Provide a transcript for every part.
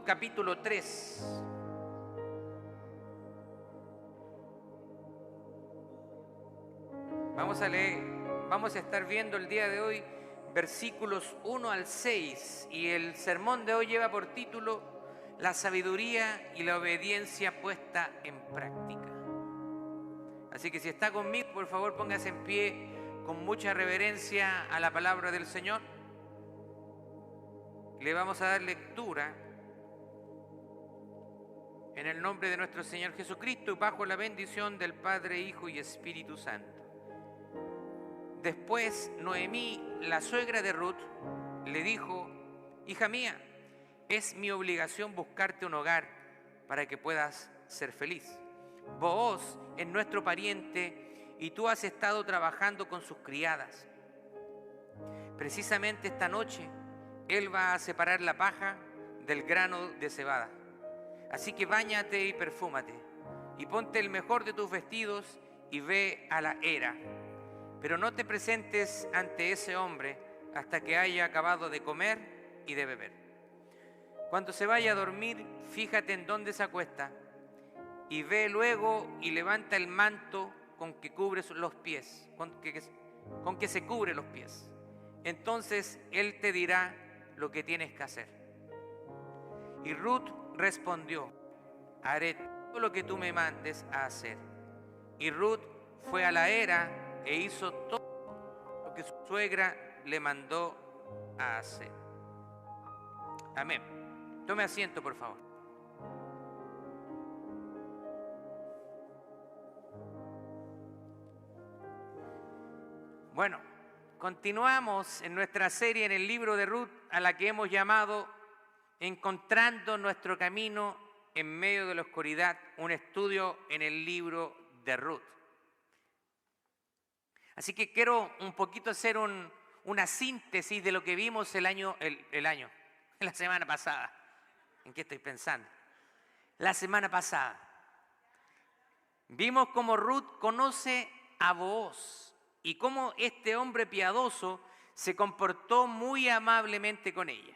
capítulo 3. Vamos a leer, vamos a estar viendo el día de hoy versículos 1 al 6 y el sermón de hoy lleva por título La sabiduría y la obediencia puesta en práctica. Así que si está conmigo, por favor póngase en pie con mucha reverencia a la palabra del Señor. Le vamos a dar lectura en el nombre de nuestro Señor Jesucristo y bajo la bendición del Padre, Hijo y Espíritu Santo. Después Noemí, la suegra de Ruth, le dijo: hija mía, es mi obligación buscarte un hogar para que puedas ser feliz. Booz es nuestro pariente y tú has estado trabajando con sus criadas. Precisamente esta noche él va a separar la paja del grano de cebada. Así que báñate y perfúmate y ponte el mejor de tus vestidos y ve a la era. Pero no te presentes ante ese hombre hasta que haya acabado de comer y de beber. Cuando se vaya a dormir, fíjate en dónde se acuesta y ve luego y levanta el manto con que cubre los pies, con que se cubre los pies. Entonces él te dirá lo que tienes que hacer. Y Ruth respondió: haré todo lo que tú me mandes a hacer. Y Ruth fue a la era e hizo todo lo que su suegra le mandó a hacer. Amén. Tome asiento, por favor. Bueno, continuamos en nuestra serie en el libro de Ruth, a la que hemos llamado Encontrando nuestro camino en medio de la oscuridad, un estudio en el libro de Ruth. Así que quiero un poquito hacer una síntesis de lo que vimos la semana pasada. ¿En qué estoy pensando? La semana pasada vimos cómo Ruth conoce a Booz y cómo este hombre piadoso se comportó muy amablemente con ella.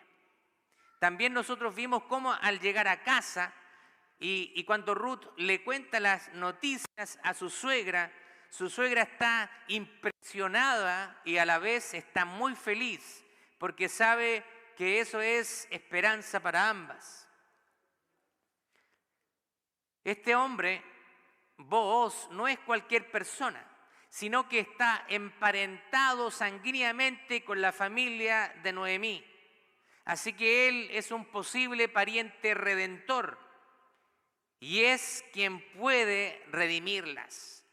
También nosotros vimos cómo al llegar a casa y cuando Ruth le cuenta las noticias a su suegra está impresionada y a la vez está muy feliz porque sabe que eso es esperanza para ambas. Este hombre, Booz, no es cualquier persona, sino que está emparentado sanguíneamente con la familia de Noemí. Así que él es un posible pariente redentor y es quien puede redimirlas.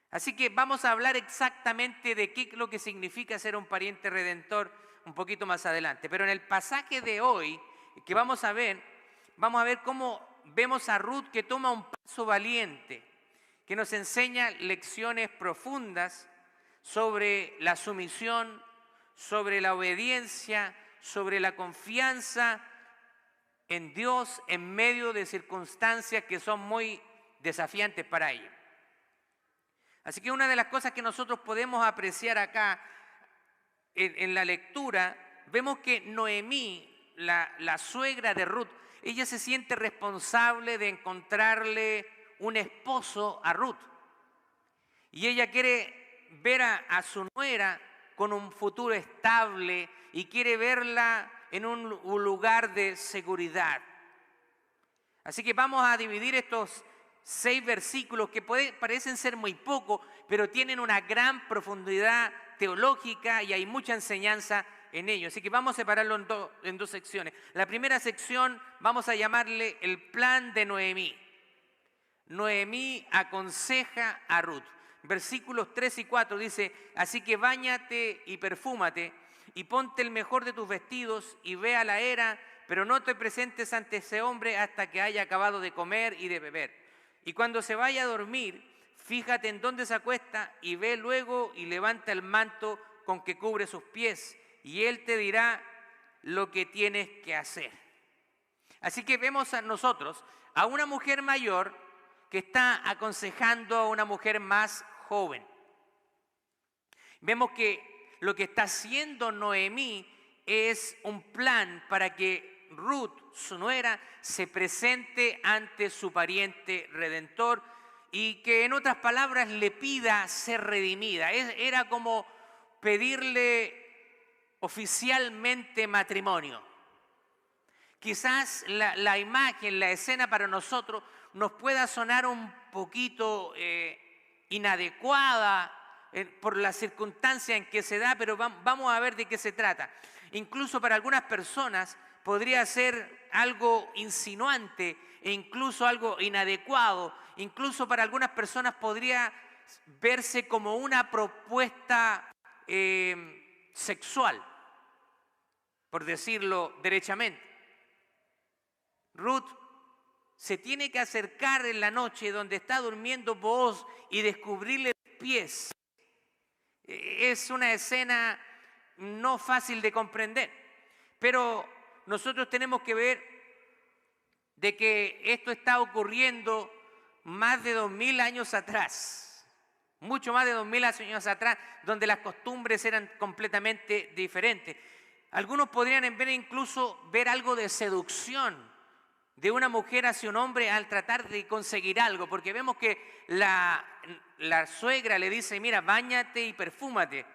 Así que vamos a hablar exactamente de qué es lo que significa ser un pariente redentor un poquito más adelante. Pero en el pasaje de hoy que vamos a ver cómo vemos a Ruth que toma un paso valiente, que nos enseña lecciones profundas sobre la sumisión, sobre la obediencia, sobre la confianza en Dios en medio de circunstancias que son muy desafiantes para ella. Así que una de las cosas que nosotros podemos apreciar acá en la lectura, vemos que Noemí, la suegra de Ruth, ella se siente responsable de encontrarle un esposo a Ruth. Y ella quiere ver a su nuera con un futuro estable y quiere verla en un lugar de seguridad. Así que vamos a dividir estos 6 versículos que parecen ser muy pocos, pero tienen una gran profundidad teológica y hay mucha enseñanza en ellos. Así que vamos a separarlo en dos secciones. La primera sección vamos a llamarle el plan de Noemí. Noemí aconseja a Ruth. Versículos 3 y 4 dice: así que báñate y perfúmate y ponte el mejor de tus vestidos y ve a la era, pero no te presentes ante ese hombre hasta que haya acabado de comer y de beber. Y cuando se vaya a dormir, fíjate en dónde se acuesta y ve luego y levanta el manto con que cubre sus pies y él te dirá lo que tienes que hacer. Así que vemos a nosotros a una mujer mayor que está aconsejando a una mujer más joven. Vemos que lo que está haciendo Noemí es un plan para que Ruth, su nuera, se presente ante su pariente redentor y que en otras palabras le pida ser redimida. Era como pedirle oficialmente matrimonio. Quizás la imagen, la escena para nosotros nos pueda sonar un poquito inadecuada por la circunstancia en que se da, pero vamos a ver de qué se trata. Incluso para algunas personas podría ser algo insinuante e incluso algo inadecuado. Incluso para algunas personas podría verse como una propuesta sexual, por decirlo derechamente. Ruth se tiene que acercar en la noche donde está durmiendo Booz y descubrirle los pies. Es una escena no fácil de comprender, pero nosotros tenemos que ver de que esto está ocurriendo más de 2000 años atrás, mucho más de 2000 años atrás, donde las costumbres eran completamente diferentes. Algunos podrían ver incluso algo de seducción de una mujer hacia un hombre al tratar de conseguir algo, porque vemos que la suegra le dice, mira, báñate y perfúmate.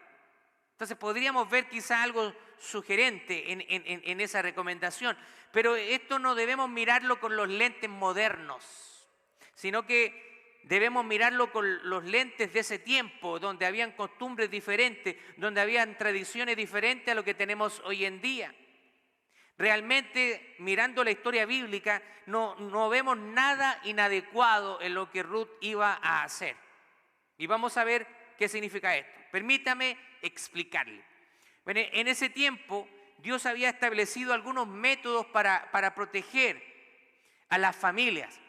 Entonces podríamos ver quizá algo sugerente en esa recomendación, pero esto no debemos mirarlo con los lentes modernos, sino que debemos mirarlo con los lentes de ese tiempo, donde habían costumbres diferentes, donde habían tradiciones diferentes a lo que tenemos hoy en día. Realmente, mirando la historia bíblica, no vemos nada inadecuado en lo que Ruth iba a hacer. Y vamos a ver qué significa esto. Permítame explicarle. Bueno, en ese tiempo, Dios había establecido algunos métodos para proteger a las familias.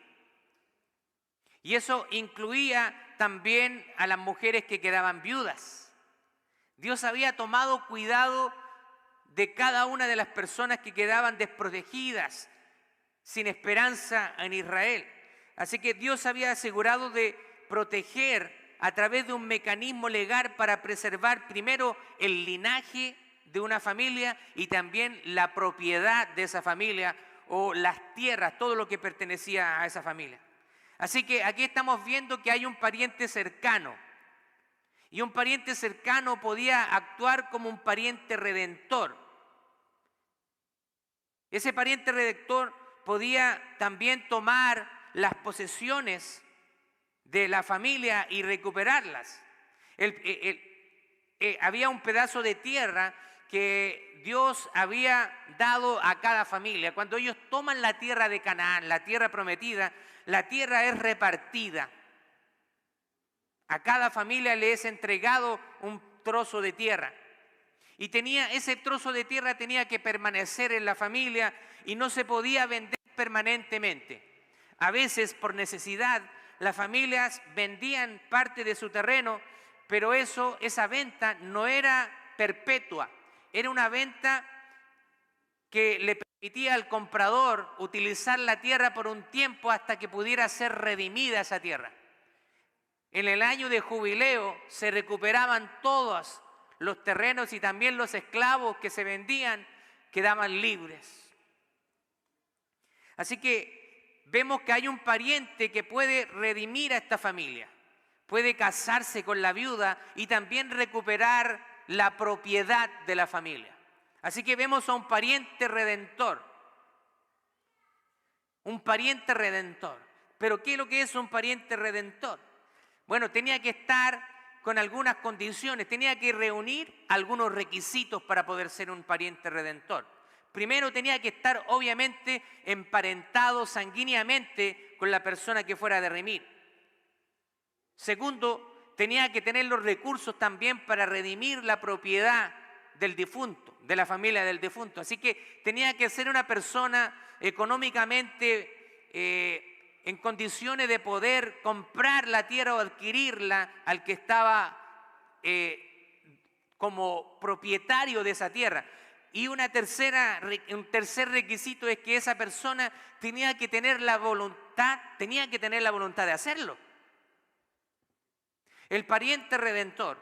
Y eso incluía también a las mujeres que quedaban viudas. Dios había tomado cuidado de cada una de las personas que quedaban desprotegidas, sin esperanza en Israel. Así que Dios había asegurado de proteger a través de un mecanismo legal para preservar primero el linaje de una familia y también la propiedad de esa familia o las tierras, todo lo que pertenecía a esa familia. Así que aquí estamos viendo que hay un pariente cercano. Y un pariente cercano podía actuar como un pariente redentor. Ese pariente redentor podía también tomar las posesiones de la familia y recuperarlas. Había un pedazo de tierra que Dios había dado a cada familia. Cuando ellos toman la tierra de Canaán, la tierra prometida, la tierra es repartida. A cada familia le es entregado un trozo de tierra. Y ese trozo de tierra tenía que permanecer en la familia y no se podía vender permanentemente. A veces, por necesidad, las familias vendían parte de su terreno, pero esa venta no era perpetua. Era una venta que le permitía al comprador utilizar la tierra por un tiempo hasta que pudiera ser redimida esa tierra. En el año de jubileo se recuperaban todos los terrenos y también los esclavos que se vendían quedaban libres. Así que vemos que hay un pariente que puede redimir a esta familia, puede casarse con la viuda y también recuperar la propiedad de la familia. Así que vemos a un pariente redentor. Un pariente redentor. ¿Pero qué es lo que es un pariente redentor? Bueno, tenía que estar con algunas condiciones, tenía que reunir algunos requisitos para poder ser un pariente redentor. Primero tenía que estar obviamente emparentado sanguíneamente con la persona que fuera a redimir. Segundo, tenía que tener los recursos también para redimir la propiedad del difunto, de la familia del difunto. Así que tenía que ser una persona económicamente en condiciones de poder comprar la tierra o adquirirla al que estaba como propietario de esa tierra. Y un tercer requisito es que esa persona tenía que tener la voluntad de hacerlo. El pariente redentor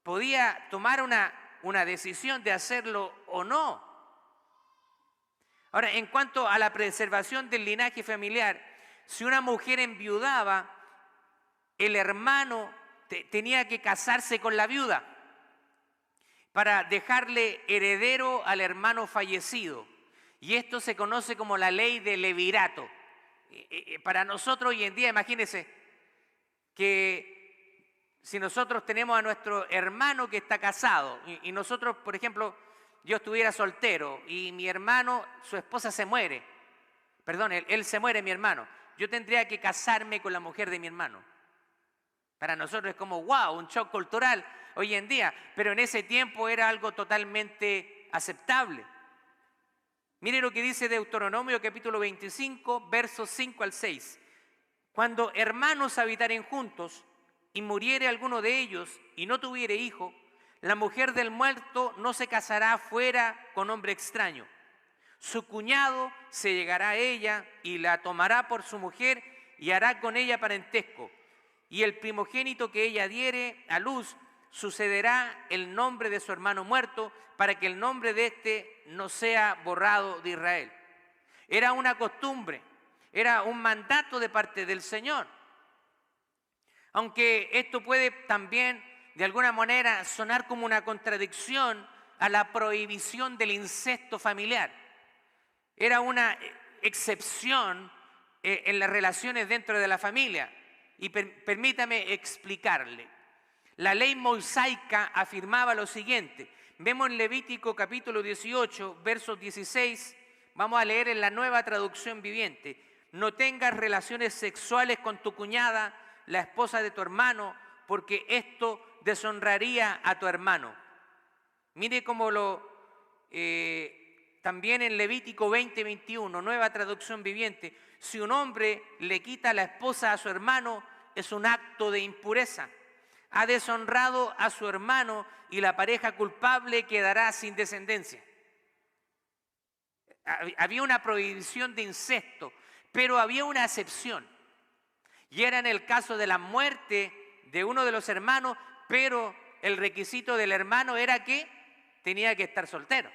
podía tomar una decisión de hacerlo o no. Ahora, en cuanto a la preservación del linaje familiar, si una mujer enviudaba, el hermano tenía que casarse con la viuda para dejarle heredero al hermano fallecido. Y esto se conoce como la ley de levirato. Para nosotros hoy en día, imagínense que si nosotros tenemos a nuestro hermano que está casado y nosotros, por ejemplo, yo estuviera soltero y mi hermano, su esposa se muere, perdón, él se muere, mi hermano, yo tendría que casarme con la mujer de mi hermano. Para nosotros es como, wow, un shock cultural hoy en día, pero en ese tiempo era algo totalmente aceptable. Mire lo que dice Deuteronomio capítulo 25, versos 5 al 6. Cuando hermanos habitaren juntos y muriere alguno de ellos y no tuviere hijo, la mujer del muerto no se casará fuera con hombre extraño. Su cuñado se llegará a ella y la tomará por su mujer y hará con ella parentesco. Y el primogénito que ella diere a luz sucederá el nombre de su hermano muerto para que el nombre de éste no sea borrado de Israel. Era una costumbre, era un mandato de parte del Señor. Aunque esto puede también de alguna manera sonar como una contradicción a la prohibición del incesto familiar. Era una excepción en las relaciones dentro de la familia. Y permítame explicarle. La ley mosaica afirmaba lo siguiente. Vemos en Levítico capítulo 18, versos 16, vamos a leer en la Nueva Traducción Viviente. No tengas relaciones sexuales con tu cuñada, la esposa de tu hermano, porque esto deshonraría a tu hermano. Mire cómo también en Levítico 20, 21, Nueva Traducción Viviente, si un hombre le quita la esposa a su hermano, es un acto de impureza. Ha deshonrado a su hermano y la pareja culpable quedará sin descendencia. Había una prohibición de incesto, pero había una excepción. Y era en el caso de la muerte de uno de los hermanos, pero el requisito del hermano era que tenía que estar soltero.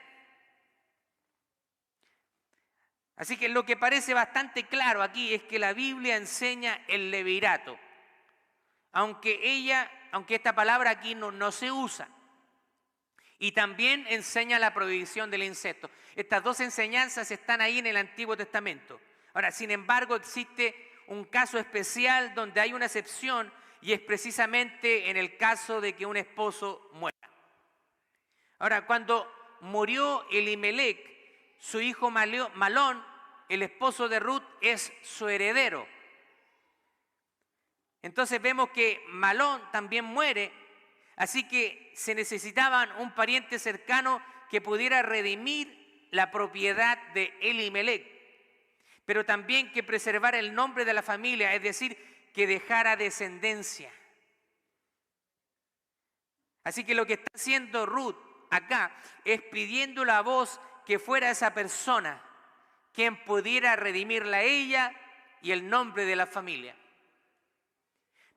Así que lo que parece bastante claro aquí es que la Biblia enseña el levirato, aunque esta palabra aquí no se usa. Y también enseña la prohibición del incesto. Estas dos enseñanzas están ahí en el Antiguo Testamento. Ahora, sin embargo, existe un caso especial donde hay una excepción y es precisamente en el caso de que un esposo muera. Ahora, cuando murió Elimelec, su hijo Malón, el esposo de Ruth, es su heredero. Entonces vemos que Malón también muere, así que se necesitaban un pariente cercano que pudiera redimir la propiedad de Elimelec, pero también que preservara el nombre de la familia, es decir, que dejara descendencia. Así que lo que está haciendo Ruth acá es pidiendo la voz que fuera esa persona quien pudiera redimirla a ella y el nombre de la familia.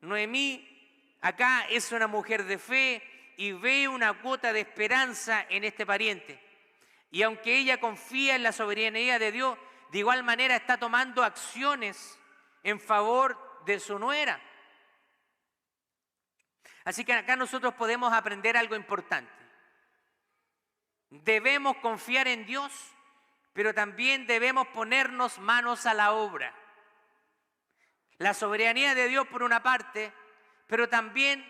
Noemí acá es una mujer de fe y ve una cuota de esperanza en este pariente. Y aunque ella confía en la soberanía de Dios, de igual manera está tomando acciones en favor de su nuera. Así que acá nosotros podemos aprender algo importante. Debemos confiar en Dios, pero también debemos ponernos manos a la obra. La soberanía de Dios por una parte, pero también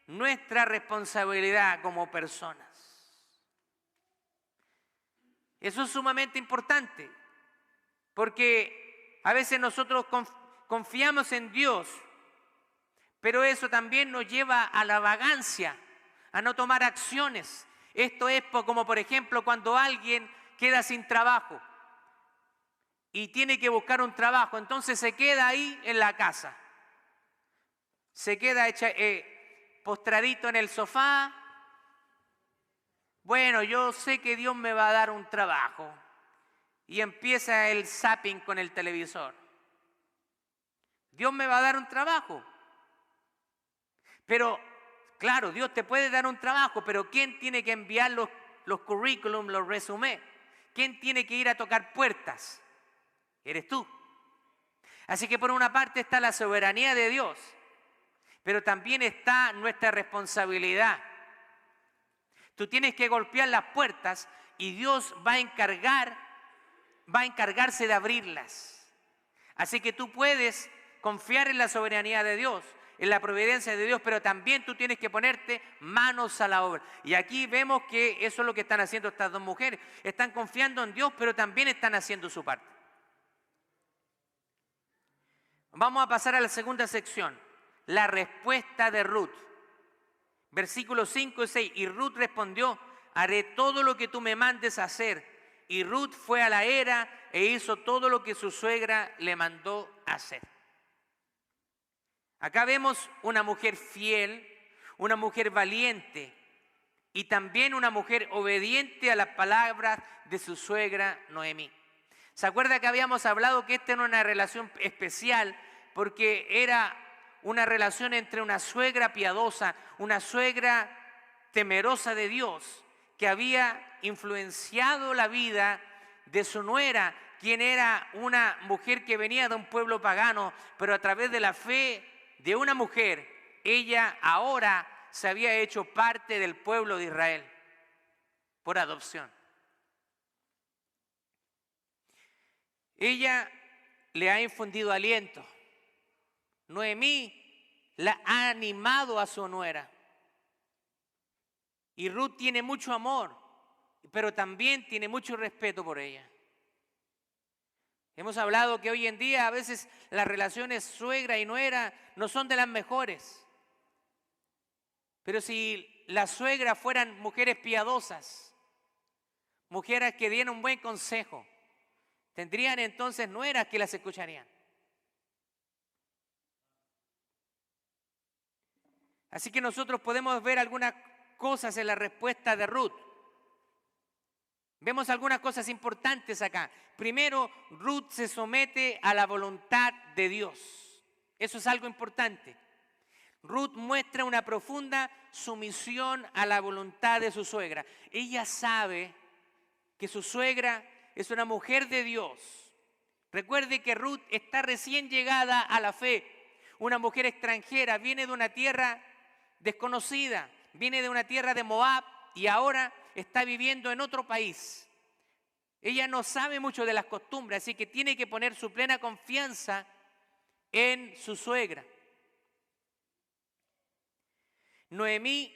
nuestra responsabilidad como personas. Eso es sumamente importante, porque a veces nosotros confiamos en Dios, pero eso también nos lleva a la vagancia, a no tomar acciones. Esto es como por ejemplo cuando alguien queda sin trabajo y tiene que buscar un trabajo, entonces se queda ahí en la casa, se queda postradito en el sofá. Bueno, yo sé que Dios me va a dar un trabajo, y empieza el zapping con el televisor. Dios me va a dar un trabajo, pero claro, Dios te puede dar un trabajo, pero ¿quién tiene que enviar los currículums, los resúmenes? ¿quién tiene que ir a tocar puertas? Eres tú. Así que por una parte está la soberanía de Dios, pero también está nuestra responsabilidad. Tú tienes que golpear las puertas y Dios va a encargarse de abrirlas. Así que tú puedes confiar en la soberanía de Dios, en la providencia de Dios, pero también tú tienes que ponerte manos a la obra. Y aquí vemos que eso es lo que están haciendo estas dos mujeres. Están confiando en Dios, pero también están haciendo su parte. Vamos a pasar a la segunda sección, la respuesta de Ruth. Versículos 5 y 6. Y Ruth respondió: haré todo lo que tú me mandes hacer. Y Ruth fue a la era e hizo todo lo que su suegra le mandó hacer. Acá vemos una mujer fiel, una mujer valiente y también una mujer obediente a las palabras de su suegra Noemí. ¿Se acuerda que habíamos hablado que esta era una relación especial porque era una relación entre una suegra piadosa, una suegra temerosa de Dios, que había influenciado la vida de su nuera, quien era una mujer que venía de un pueblo pagano, pero a través de la fe de una mujer, ella ahora se había hecho parte del pueblo de Israel por adopción. Ella le ha infundido aliento. Noemí la ha animado a su nuera. Y Ruth tiene mucho amor, pero también tiene mucho respeto por ella. Hemos hablado que hoy en día a veces las relaciones suegra y nuera no son de las mejores. Pero si las suegras fueran mujeres piadosas, mujeres que dieran un buen consejo, tendrían entonces nueras que las escucharían. Así que nosotros podemos ver algunas cosas en la respuesta de Ruth. Vemos algunas cosas importantes acá. Primero, Ruth se somete a la voluntad de Dios. Eso es algo importante. Ruth muestra una profunda sumisión a la voluntad de su suegra. Ella sabe que su suegra es una mujer de Dios. Recuerde que Ruth está recién llegada a la fe. Una mujer extranjera, viene de una tierra desconocida, viene de una tierra de Moab y ahora está viviendo en otro país. Ella no sabe mucho de las costumbres, así que tiene que poner su plena confianza en su suegra. Noemí,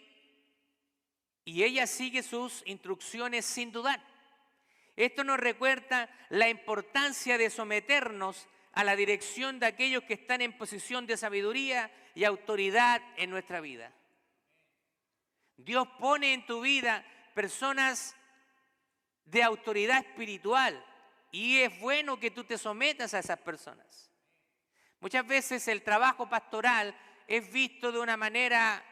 y ella sigue sus instrucciones sin dudar. Esto nos recuerda la importancia de someternos a la dirección de aquellos que están en posición de sabiduría y autoridad en nuestra vida. Dios pone en tu vida personas de autoridad espiritual y es bueno que tú te sometas a esas personas. Muchas veces el trabajo pastoral es visto de una manera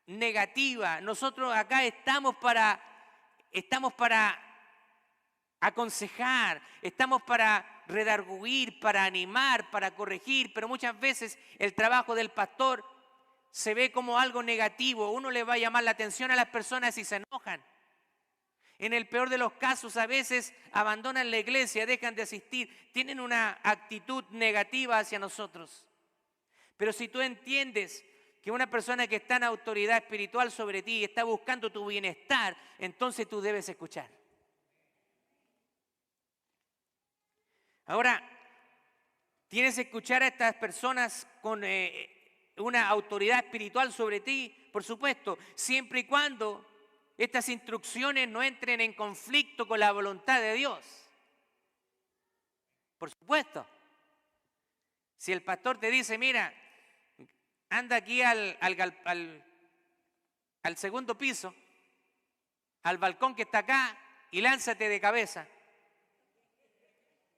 negativa. Nosotros acá estamos para aconsejar, estamos para redarguir, para animar, para corregir, pero muchas veces el trabajo del pastor se ve como algo negativo. Uno le va a llamar la atención a las personas y se enojan. En el peor de los casos, a veces abandonan la iglesia, dejan de asistir, tienen una actitud negativa hacia nosotros. Pero si tú entiendes que una persona que está en autoridad espiritual sobre ti está buscando tu bienestar, entonces tú debes escuchar. Ahora, tienes que escuchar a estas personas con una autoridad espiritual sobre ti, por supuesto, siempre y cuando estas instrucciones no entren en conflicto con la voluntad de Dios. Por supuesto. Si el pastor te dice, mira, anda aquí al segundo piso, al balcón que está acá y lánzate de cabeza.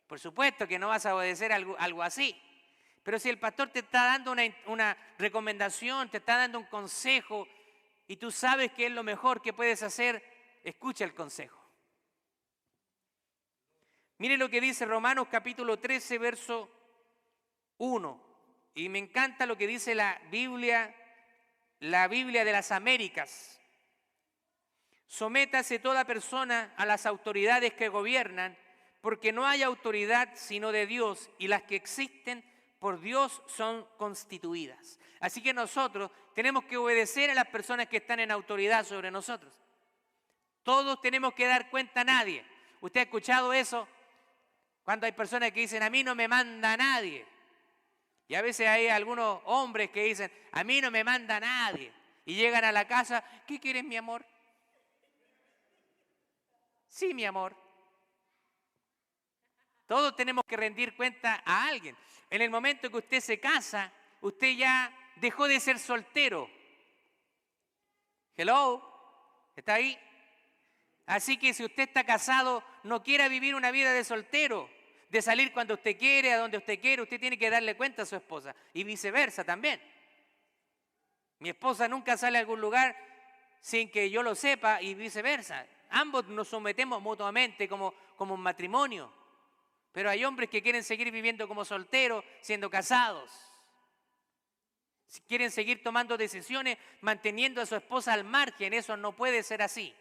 Por supuesto que no vas a obedecer algo así. Pero si el pastor te está dando una recomendación, te está dando un consejo y tú sabes que es lo mejor que puedes hacer, escucha el consejo. Mire lo que dice Romanos capítulo 13, verso 1. Y me encanta lo que dice la Biblia de las Américas. Sométase toda persona a las autoridades que gobiernan, porque no hay autoridad sino de Dios, y las que existen por Dios son constituidas. Así que nosotros tenemos que obedecer a las personas que están en autoridad sobre nosotros. Todos tenemos que dar cuenta a nadie. ¿Usted ha escuchado eso? Cuando hay personas que dicen, a mí no me manda nadie. Y a veces hay algunos hombres que dicen, a mí no me manda nadie. Y llegan a la casa, ¿qué quieres, mi amor? Sí, mi amor. Todos tenemos que rendir cuenta a alguien. En el momento que usted se casa, usted ya dejó de ser soltero. Hello, ¿está ahí? Así que si usted está casado, no quiera vivir una vida de soltero, de salir cuando usted quiere, a donde usted quiere. Usted tiene que darle cuenta a su esposa y viceversa también. Mi esposa nunca sale a algún lugar sin que yo lo sepa y viceversa. Ambos nos sometemos mutuamente como un matrimonio. Pero hay hombres que quieren seguir viviendo como solteros, siendo casados. Quieren seguir tomando decisiones, manteniendo a su esposa al margen. Eso no puede ser así.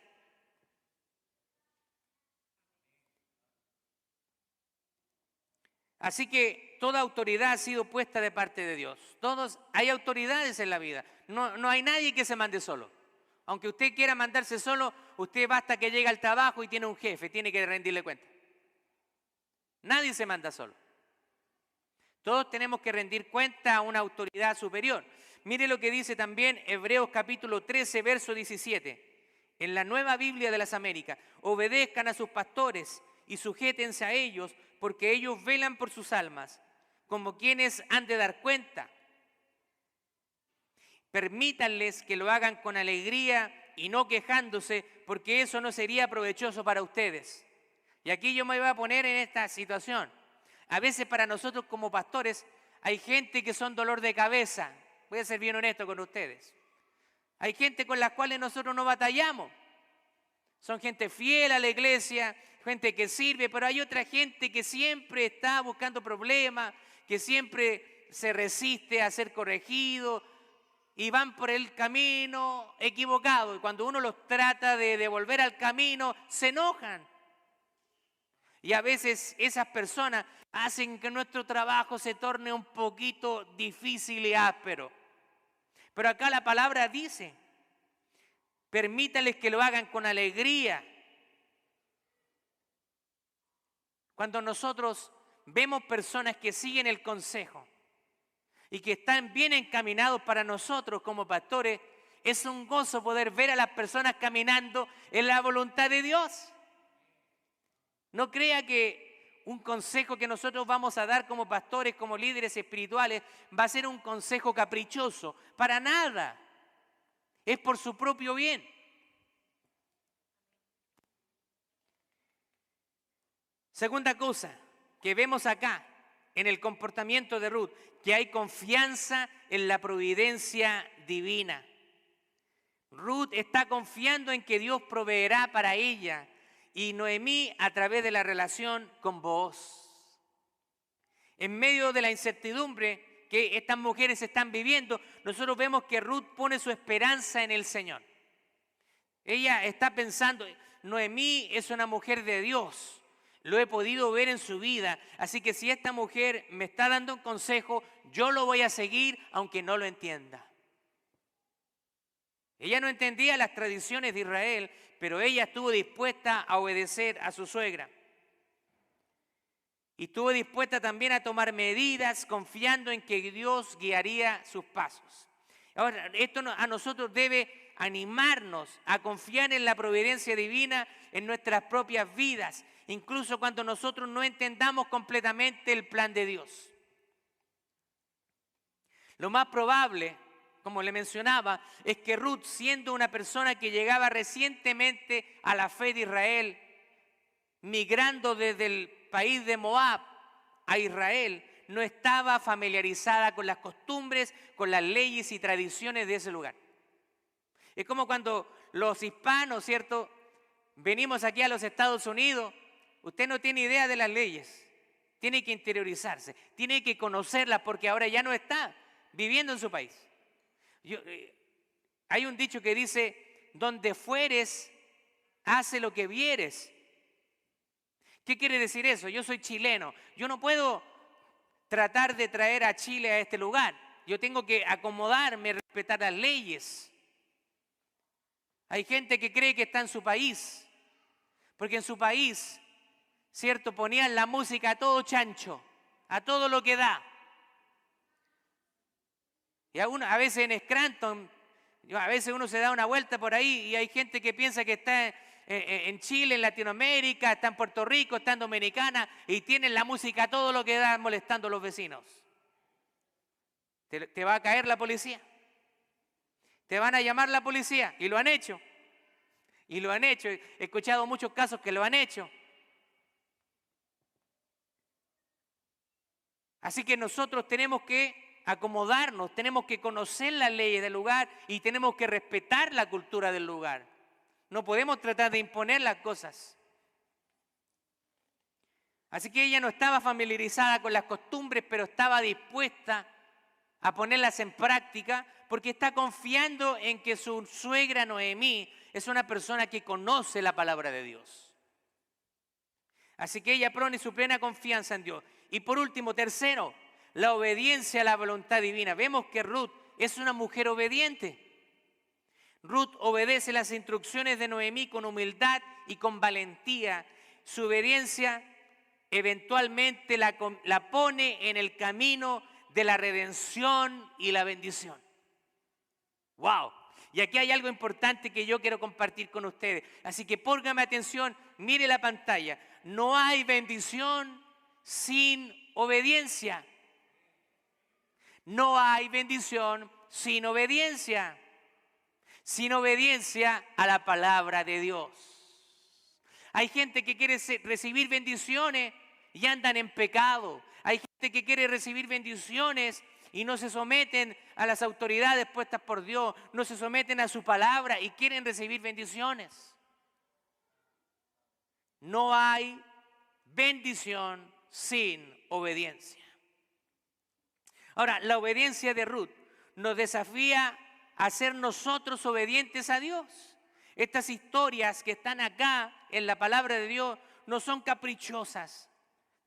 Así que toda autoridad ha sido puesta de parte de Dios. Hay autoridades en la vida. No hay nadie que se mande solo. Aunque usted quiera mandarse solo, usted basta que llegue al trabajo y tiene un jefe, tiene que rendirle cuenta. Nadie se manda solo. Todos tenemos que rendir cuenta a una autoridad superior. Mire lo que dice también Hebreos capítulo 13, verso 17. En la Nueva Biblia de las Américas, obedezcan a sus pastores y sujétense a ellos, porque ellos velan por sus almas, como quienes han de dar cuenta. Permítanles que lo hagan con alegría y no quejándose, porque eso no sería provechoso para ustedes. Y aquí yo me voy a poner en esta situación. A veces para nosotros como pastores hay gente que son dolor de cabeza. Voy a ser bien honesto con ustedes. Hay gente con la cual nosotros no batallamos. Son gente fiel a la iglesia, gente que sirve, pero hay otra gente que siempre está buscando problemas, que siempre se resiste a ser corregido y van por el camino equivocado. Y cuando uno los trata de devolver al camino, se enojan. Y a veces esas personas hacen que nuestro trabajo se torne un poquito difícil y áspero. Pero acá la palabra dice, permítales que lo hagan con alegría. Cuando nosotros vemos personas que siguen el consejo y que están bien encaminados para nosotros como pastores, es un gozo poder ver a las personas caminando en la voluntad de Dios. No crea que un consejo que nosotros vamos a dar como pastores, como líderes espirituales, va a ser un consejo caprichoso. Para nada. Es por su propio bien. Segunda cosa que vemos acá en el comportamiento de Ruth, que hay confianza en la providencia divina. Ruth está confiando en que Dios proveerá para ella y Noemí a través de la relación con Booz. En medio de la incertidumbre que estas mujeres están viviendo, nosotros vemos que Ruth pone su esperanza en el Señor. Ella está pensando, Noemí es una mujer de Dios. Lo he podido ver en su vida, así que si esta mujer me está dando un consejo, yo lo voy a seguir aunque no lo entienda. Ella no entendía las tradiciones de Israel, pero ella estuvo dispuesta a obedecer a su suegra. Y estuvo dispuesta también a tomar medidas confiando en que Dios guiaría sus pasos. Ahora, esto a nosotros debe animarnos a confiar en la providencia divina en nuestras propias vidas, incluso cuando nosotros no entendamos completamente el plan de Dios. Lo más probable, como le mencionaba, es que Ruth, siendo una persona que llegaba recientemente a la fe de Israel, migrando desde el país de Moab a Israel, no estaba familiarizada con las costumbres, con las leyes y tradiciones de ese lugar. Es como cuando los hispanos, ¿cierto?, venimos aquí a los Estados Unidos, usted no tiene idea de las leyes, tiene que interiorizarse, tiene que conocerlas porque ahora ya no está viviendo en su país. Hay un dicho que dice, donde fueres, hace lo que vieres. ¿Qué quiere decir eso? Yo soy chileno. Yo no puedo tratar de traer a Chile a este lugar. Yo tengo que acomodarme, respetar las leyes. Hay gente que cree que está en su país, porque en su país, ¿cierto? Ponían la música a todo chancho, a todo lo que da. Y a veces en Scranton, a veces uno se da una vuelta por ahí y hay gente que piensa que está en Chile, en Latinoamérica, está en Puerto Rico, está en Dominicana y tienen la música a todo lo que da molestando a los vecinos. Te va a caer la policía. Te van a llamar la policía y lo han hecho. Y lo han hecho. He escuchado muchos casos que lo han hecho. Así que nosotros tenemos que acomodarnos, tenemos que conocer las leyes del lugar y tenemos que respetar la cultura del lugar. No podemos tratar de imponer las cosas. Así que ella no estaba familiarizada con las costumbres, pero estaba dispuesta a ponerlas en práctica porque está confiando en que su suegra Noemí es una persona que conoce la palabra de Dios. Así que ella pone su plena confianza en Dios. Y por último, tercero, la obediencia a la voluntad divina. Vemos que Ruth es una mujer obediente. Ruth obedece las instrucciones de Noemí con humildad y con valentía. Su obediencia eventualmente la pone en el camino de la redención y la bendición. ¡Wow! Y aquí hay algo importante que yo quiero compartir con ustedes. Así que póngame atención, mire la pantalla. No hay bendición sin obediencia. No hay bendición sin obediencia. Sin obediencia a la palabra de Dios. Hay gente que quiere recibir bendiciones y andan en pecado. Hay gente que quiere recibir bendiciones y no se someten a las autoridades puestas por Dios, no se someten a su palabra y quieren recibir bendiciones. No hay bendición sin obediencia. Ahora, la obediencia de Ruth nos desafía a ser nosotros obedientes a Dios. Estas historias que están acá en la palabra de Dios no son caprichosas.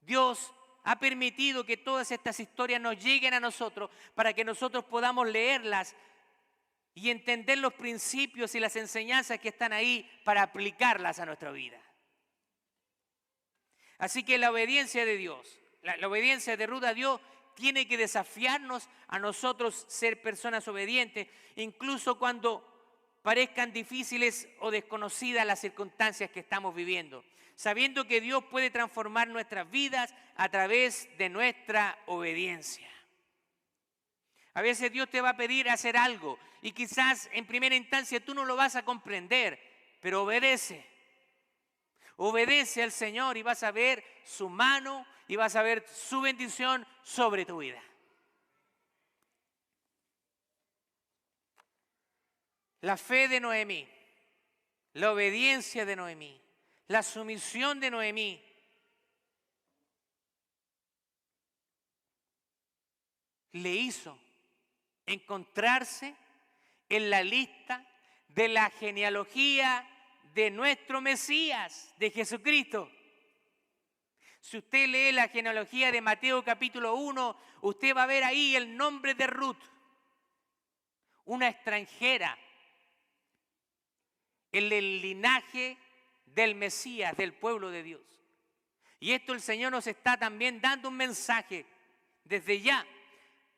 Dios ha permitido que todas estas historias nos lleguen a nosotros para que nosotros podamos leerlas y entender los principios y las enseñanzas que están ahí para aplicarlas a nuestra vida. Así que la obediencia de Dios, la obediencia de Ruth a Dios tiene que desafiarnos a nosotros ser personas obedientes, incluso cuando parezcan difíciles o desconocidas las circunstancias que estamos viviendo, sabiendo que Dios puede transformar nuestras vidas a través de nuestra obediencia. A veces Dios te va a pedir hacer algo y quizás en primera instancia tú no lo vas a comprender, pero obedece. Obedece al Señor y vas a ver su mano y vas a ver su bendición sobre tu vida. La fe de Noemí, la obediencia de Noemí, la sumisión de Noemí le hizo encontrarse en la lista de la genealogía de nuestro Mesías, de Jesucristo. Si usted lee la genealogía de Mateo capítulo 1, usted va a ver ahí el nombre de Ruth, una extranjera, en el linaje del Mesías, del pueblo de Dios. Y esto el Señor nos está también dando un mensaje desde ya,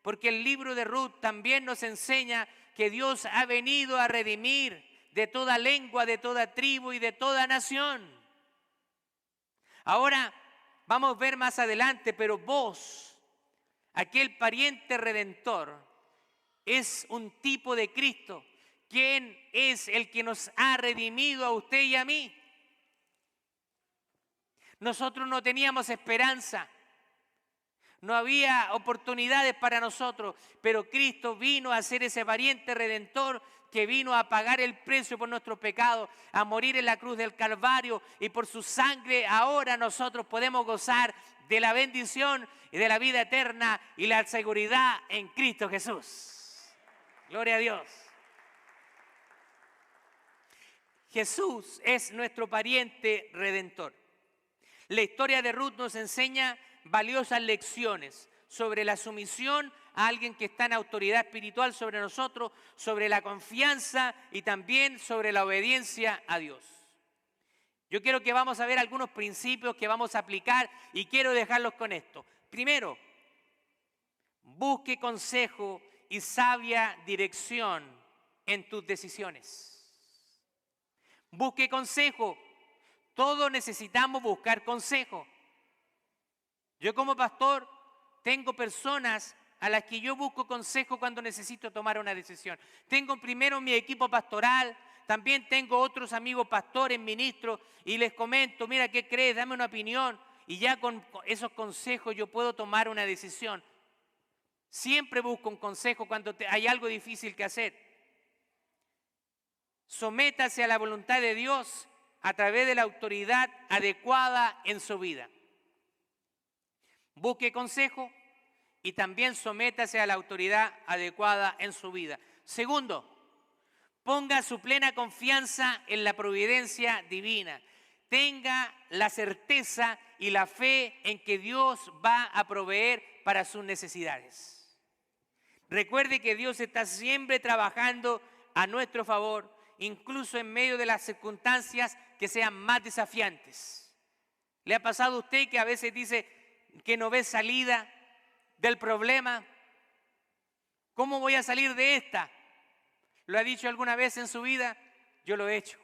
porque el libro de Ruth también nos enseña que Dios ha venido a redimir de toda lengua, de toda tribu y de toda nación. Ahora vamos a ver más adelante, pero vos, aquel pariente redentor, es un tipo de Cristo. ¿Quién es el que nos ha redimido a usted y a mí? Nosotros no teníamos esperanza. No había oportunidades para nosotros, pero Cristo vino a ser ese pariente redentor que vino a pagar el precio por nuestros pecados, a morir en la cruz del Calvario, y por su sangre ahora nosotros podemos gozar de la bendición y de la vida eterna y la seguridad en Cristo Jesús. Gloria a Dios. Jesús es nuestro pariente redentor. La historia de Ruth nos enseña valiosas lecciones sobre la sumisión a alguien que está en autoridad espiritual sobre nosotros, sobre la confianza y también sobre la obediencia a Dios. Yo quiero que vamos a ver algunos principios que vamos a aplicar y quiero dejarlos con esto. Primero, busque consejo y sabia dirección en tus decisiones. Busque consejo. Todos necesitamos buscar consejo. Yo como pastor tengo personas a las que yo busco consejo cuando necesito tomar una decisión. Tengo primero mi equipo pastoral, también tengo otros amigos pastores, ministros, y les comento, mira, ¿qué crees? Dame una opinión. Y ya con esos consejos yo puedo tomar una decisión. Siempre busco un consejo cuando hay algo difícil que hacer. Sométase a la voluntad de Dios a través de la autoridad adecuada en su vida. Busque consejo y también sométase a la autoridad adecuada en su vida. Segundo, ponga su plena confianza en la providencia divina. Tenga la certeza y la fe en que Dios va a proveer para sus necesidades. Recuerde que Dios está siempre trabajando a nuestro favor, incluso en medio de las circunstancias que sean más desafiantes. ¿Le ha pasado a usted que a veces dice que no ve salida del problema? ¿Cómo voy a salir de esta? ¿Lo ha dicho alguna vez en su vida? Yo lo he hecho.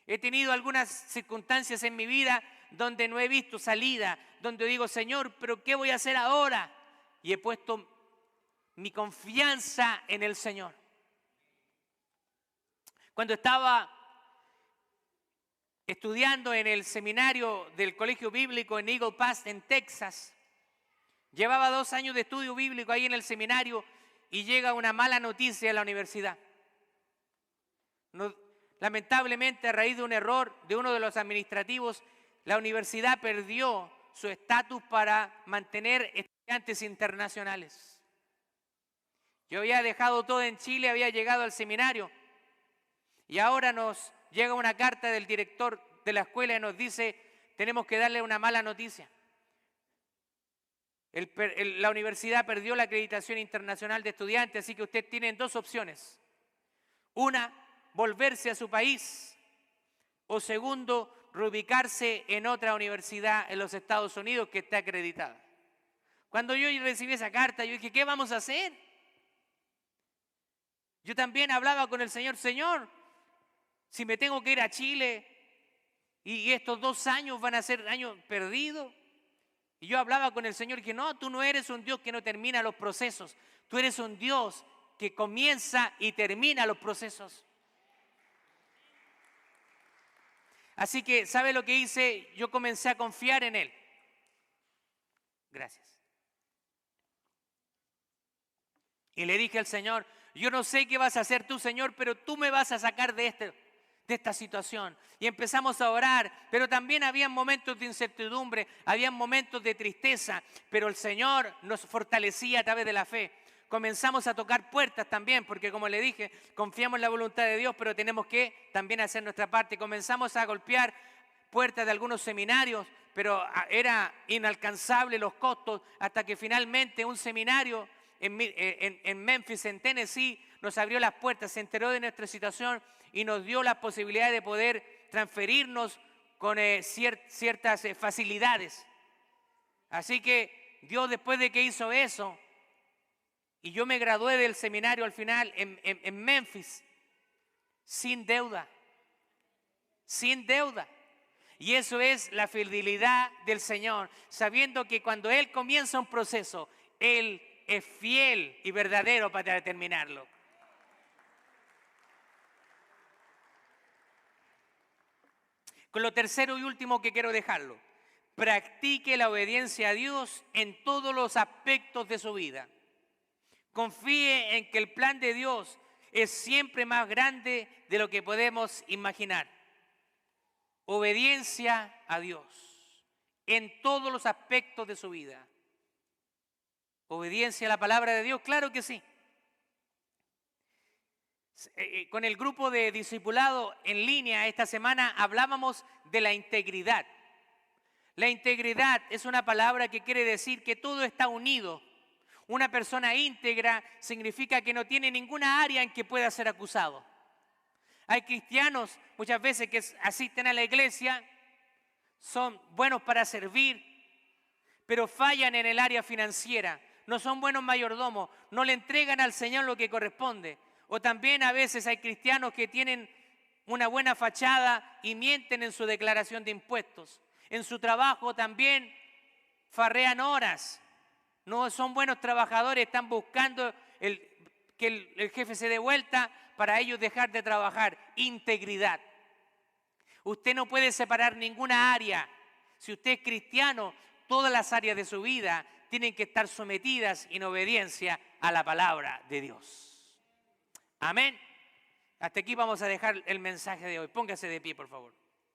He tenido algunas circunstancias en mi vida donde no he visto salida, donde digo, Señor, ¿pero qué voy a hacer ahora? Y he puesto mi confianza en el Señor. Cuando estaba estudiando en el seminario del Colegio Bíblico en Eagle Pass, en Texas, llevaba 2 años de estudio bíblico ahí en el seminario y llega una mala noticia a la universidad. Lamentablemente, a raíz de un error de uno de los administrativos, la universidad perdió su estatus para mantener estudiantes internacionales. Yo había dejado todo en Chile, había llegado al seminario y ahora nos llega una carta del director de la escuela y nos dice, tenemos que darle una mala noticia. La universidad perdió la acreditación internacional de estudiantes, así que usted tiene 2 opciones. Una, volverse a su país, o segundo, reubicarse en otra universidad en los Estados Unidos que esté acreditada. Cuando yo recibí esa carta, yo dije, ¿qué vamos a hacer? Yo también hablaba con el Señor, Señor, si me tengo que ir a Chile y estos 2 años van a ser años perdidos. Y yo hablaba con el Señor y dije, no, tú no eres un Dios que no termina los procesos. Tú eres un Dios que comienza y termina los procesos. Así que, ¿sabe lo que hice? Yo comencé a confiar en Él. Gracias. Y le dije al Señor, yo no sé qué vas a hacer tú, Señor, pero tú me vas a sacar de esta situación. Y empezamos a orar, pero también había momentos de incertidumbre, había momentos de tristeza, pero el Señor nos fortalecía a través de la fe. Comenzamos a tocar puertas también, porque como le dije, confiamos en la voluntad de Dios, pero tenemos que también hacer nuestra parte. Comenzamos a golpear puertas de algunos seminarios, pero era inalcanzable los costos, hasta que finalmente un seminario en Memphis, en Tennessee, nos abrió las puertas, se enteró de nuestra situación y nos dio la posibilidad de poder transferirnos con ciertas facilidades. Así que Dios, después de que hizo eso, y yo me gradué del seminario al final en Memphis, sin deuda, sin deuda. Y eso es la fidelidad del Señor, sabiendo que cuando Él comienza un proceso, Él es fiel y verdadero para terminarlo. Con lo tercero y último que quiero dejarlo, practique la obediencia a Dios en todos los aspectos de su vida. Confíe en que el plan de Dios es siempre más grande de lo que podemos imaginar. Obediencia a Dios en todos los aspectos de su vida. Obediencia a la palabra de Dios, claro que sí. Con el grupo de discipulado en línea esta semana hablábamos de la integridad. La integridad es una palabra que quiere decir que todo está unido. Una persona íntegra significa que no tiene ninguna área en que pueda ser acusado. Hay cristianos muchas veces que asisten a la iglesia, son buenos para servir, pero fallan en el área financiera. No son buenos mayordomos, no le entregan al Señor lo que corresponde. O también a veces hay cristianos que tienen una buena fachada y mienten en su declaración de impuestos. En su trabajo también farrean horas. No son buenos trabajadores, están buscando que el jefe se dé vuelta para ellos dejar de trabajar. Integridad. Usted no puede separar ninguna área. Si usted es cristiano, todas las áreas de su vida tienen que estar sometidas en obediencia a la palabra de Dios. Amén. Hasta aquí vamos a dejar el mensaje de hoy. Póngase de pie, por favor.